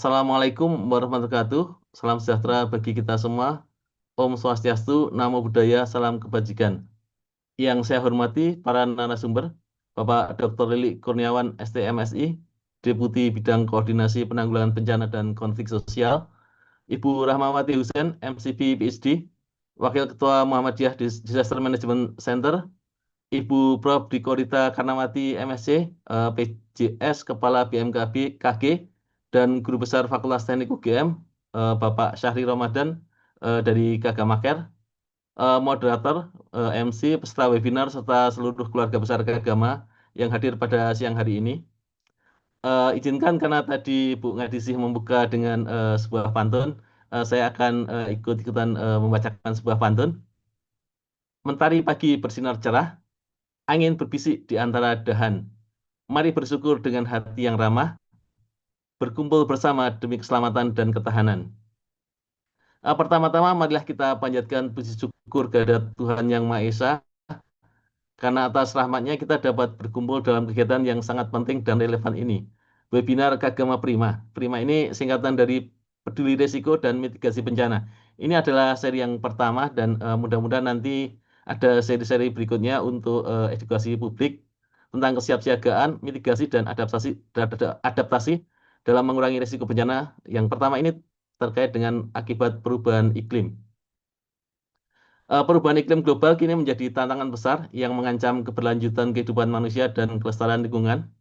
Assalamualaikum warahmatullahi wabarakatuh. Salam sejahtera bagi kita semua. Om Swastiastu, Namo Buddhaya, salam kebajikan. Yang saya hormati para narasumber, Bapak Dr. Lili Kurniawan, STMSI, Deputi Bidang Koordinasi Penanggulangan Bencana dan Konflik Sosial, Ibu Rahmawati Hussein, MCP PhD, Wakil Ketua Muhammadiyah Disaster Management Center, Ibu Prof. Diko Rita Karnawati, MSc, PJS, Kepala BMKB KG, dan Guru Besar Fakultas Teknik UGM, Bapak Syahri Ramadan dari Kagamaker, moderator, MC, peserta webinar, serta seluruh keluarga besar Kagama yang hadir pada siang hari ini. Izinkan karena tadi Bu Ngadisih membuka dengan sebuah pantun, saya akan ikut-ikutan membacakan sebuah pantun. Mentari pagi bersinar cerah, angin berbisik di antara dahan. Mari bersyukur dengan hati yang ramah, berkumpul bersama demi keselamatan dan ketahanan. Pertama-tama, marilah kita panjatkan puji syukur kehadirat Tuhan Yang Maha Esa, karena atas rahmatnya kita dapat berkumpul dalam kegiatan yang sangat penting dan relevan ini. Webinar Kagama Prima. Prima ini singkatan dari Peduli Risiko dan Mitigasi Bencana. Ini adalah seri yang pertama dan mudah-mudahan nanti ada seri-seri berikutnya untuk edukasi publik tentang kesiapsiagaan, mitigasi, dan adaptasi dalam mengurangi risiko bencana. Yang pertama ini terkait dengan akibat perubahan iklim. Perubahan iklim global kini menjadi tantangan besar yang mengancam keberlanjutan kehidupan manusia dan kelestarian lingkungan.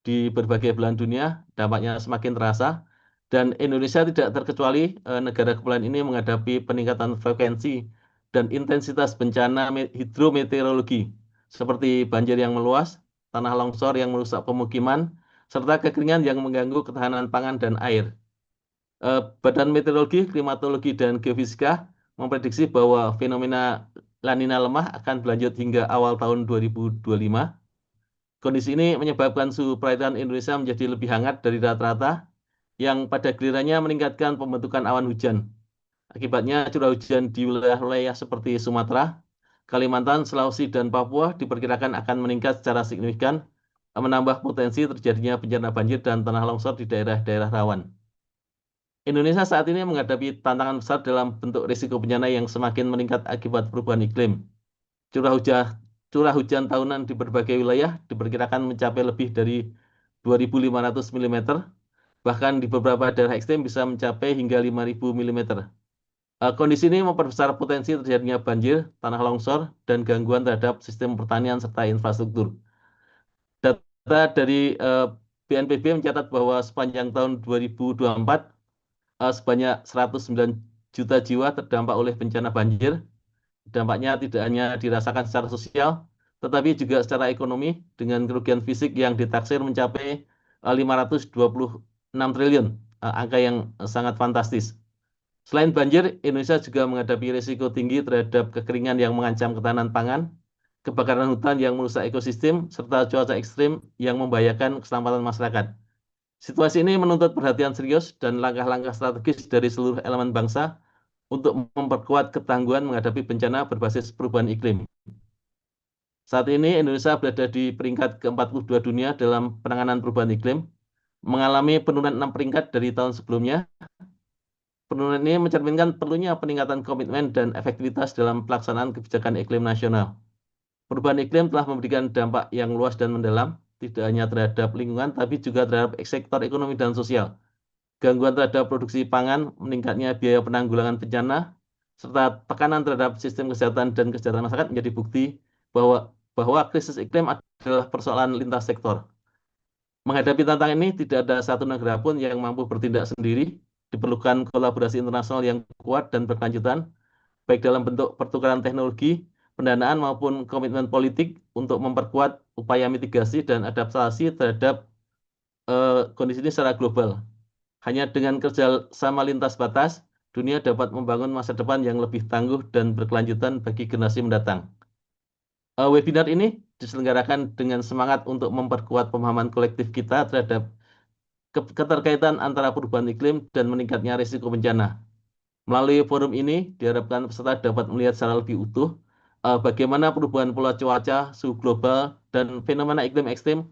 Di berbagai belahan dunia, dampaknya semakin terasa, dan Indonesia tidak terkecuali. Negara kepulauan ini menghadapi peningkatan frekuensi dan intensitas bencana hidrometeorologi, seperti banjir yang meluas, tanah longsor yang merusak pemukiman, serta kekeringan yang mengganggu ketahanan pangan dan air. Badan Meteorologi, Klimatologi, dan Geofisika memprediksi bahwa fenomena La Nina lemah akan berlanjut hingga awal tahun 2025. Kondisi ini menyebabkan suhu perairan Indonesia menjadi lebih hangat dari rata-rata, yang pada gilirannya meningkatkan pembentukan awan hujan. Akibatnya curah hujan di wilayah-wilayah seperti Sumatera, Kalimantan, Sulawesi, dan Papua diperkirakan akan meningkat secara signifikan, menambah potensi terjadinya bencana banjir dan tanah longsor di daerah-daerah rawan. Indonesia saat ini menghadapi tantangan besar dalam bentuk risiko bencana yang semakin meningkat akibat perubahan iklim. Curah hujan, curah hujan tahunan di berbagai wilayah diperkirakan mencapai lebih dari 2.500 mm, bahkan di beberapa daerah ekstrem bisa mencapai hingga 5.000 mm. Kondisi ini memperbesar potensi terjadinya banjir, tanah longsor, dan gangguan terhadap sistem pertanian serta infrastruktur. Data dari BNPB mencatat bahwa sepanjang tahun 2024, sebanyak 109 juta jiwa terdampak oleh bencana banjir. Dampaknya tidak hanya dirasakan secara sosial, tetapi juga secara ekonomi dengan kerugian fisik yang ditaksir mencapai 526 triliun, angka yang sangat fantastis. Selain banjir, Indonesia juga menghadapi risiko tinggi terhadap kekeringan yang mengancam ketahanan pangan, kebakaran hutan yang merusak ekosistem, serta cuaca ekstrim yang membahayakan keselamatan masyarakat. Situasi ini menuntut perhatian serius dan langkah-langkah strategis dari seluruh elemen bangsa untuk memperkuat ketangguhan menghadapi bencana berbasis perubahan iklim. Saat ini Indonesia berada di peringkat ke-42 dunia dalam penanganan perubahan iklim, mengalami penurunan 6 peringkat dari tahun sebelumnya. Penurunan ini mencerminkan perlunya peningkatan komitmen dan efektivitas dalam pelaksanaan kebijakan iklim nasional. Perubahan iklim telah memberikan dampak yang luas dan mendalam, tidak hanya terhadap lingkungan, tapi juga terhadap sektor ekonomi dan sosial. Gangguan terhadap produksi pangan, meningkatnya biaya penanggulangan bencana, serta tekanan terhadap sistem kesehatan dan kesejahteraan masyarakat menjadi bukti bahwa krisis iklim adalah persoalan lintas sektor. Menghadapi tantangan ini, tidak ada satu negara pun yang mampu bertindak sendiri. Diperlukan kolaborasi internasional yang kuat dan berkelanjutan, baik dalam bentuk pertukaran teknologi, pendanaan, maupun komitmen politik untuk memperkuat upaya mitigasi dan adaptasi terhadap kondisi ini secara global. Hanya dengan kerja sama lintas batas, dunia dapat membangun masa depan yang lebih tangguh dan berkelanjutan bagi generasi mendatang. Webinar ini diselenggarakan dengan semangat untuk memperkuat pemahaman kolektif kita terhadap keterkaitan antara perubahan iklim dan meningkatnya risiko bencana. Melalui forum ini, diharapkan peserta dapat melihat secara lebih utuh bagaimana perubahan pola cuaca, suhu global, dan fenomena iklim ekstrim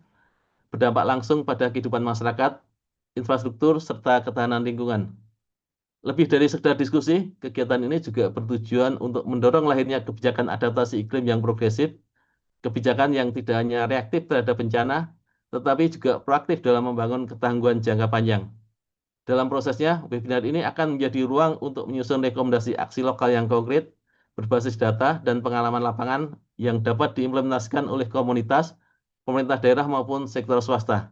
berdampak langsung pada kehidupan masyarakat, infrastruktur, serta ketahanan lingkungan. Lebih dari sekedar diskusi, kegiatan ini juga bertujuan untuk mendorong lahirnya kebijakan adaptasi iklim yang progresif, kebijakan yang tidak hanya reaktif terhadap bencana, tetapi juga proaktif dalam membangun ketangguhan jangka panjang. Dalam prosesnya, webinar ini akan menjadi ruang untuk menyusun rekomendasi aksi lokal yang konkret, berbasis data dan pengalaman lapangan yang dapat diimplementasikan oleh komunitas, pemerintah daerah maupun sektor swasta.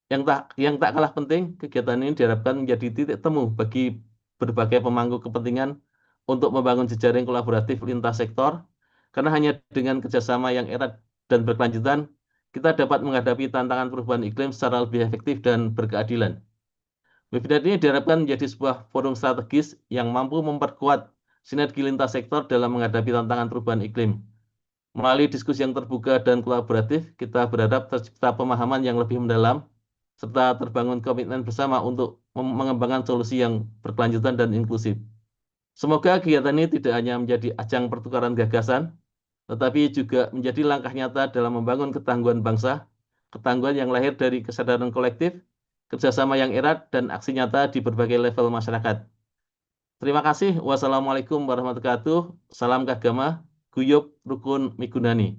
Yang tak kalah penting, kegiatan ini diharapkan menjadi titik temu bagi berbagai pemangku kepentingan untuk membangun jejaring kolaboratif lintas sektor, karena hanya dengan kerjasama yang erat dan berkelanjutan, kita dapat menghadapi tantangan perubahan iklim secara lebih efektif dan berkeadilan. Webinar ini diharapkan menjadi sebuah forum strategis yang mampu memperkuat sinergi lintas sektor dalam menghadapi tantangan perubahan iklim. Melalui diskusi yang terbuka dan kolaboratif, kita berharap tercipta pemahaman yang lebih mendalam, serta terbangun komitmen bersama untuk mengembangkan solusi yang berkelanjutan dan inklusif. Semoga kegiatan ini tidak hanya menjadi ajang pertukaran gagasan, tetapi juga menjadi langkah nyata dalam membangun ketangguhan bangsa, ketangguhan yang lahir dari kesadaran kolektif, kerjasama yang erat, dan aksi nyata di berbagai level masyarakat. Terima kasih. Wassalamualaikum warahmatullahi wabarakatuh. Salam Kagama, Guyup Rukun Migunani.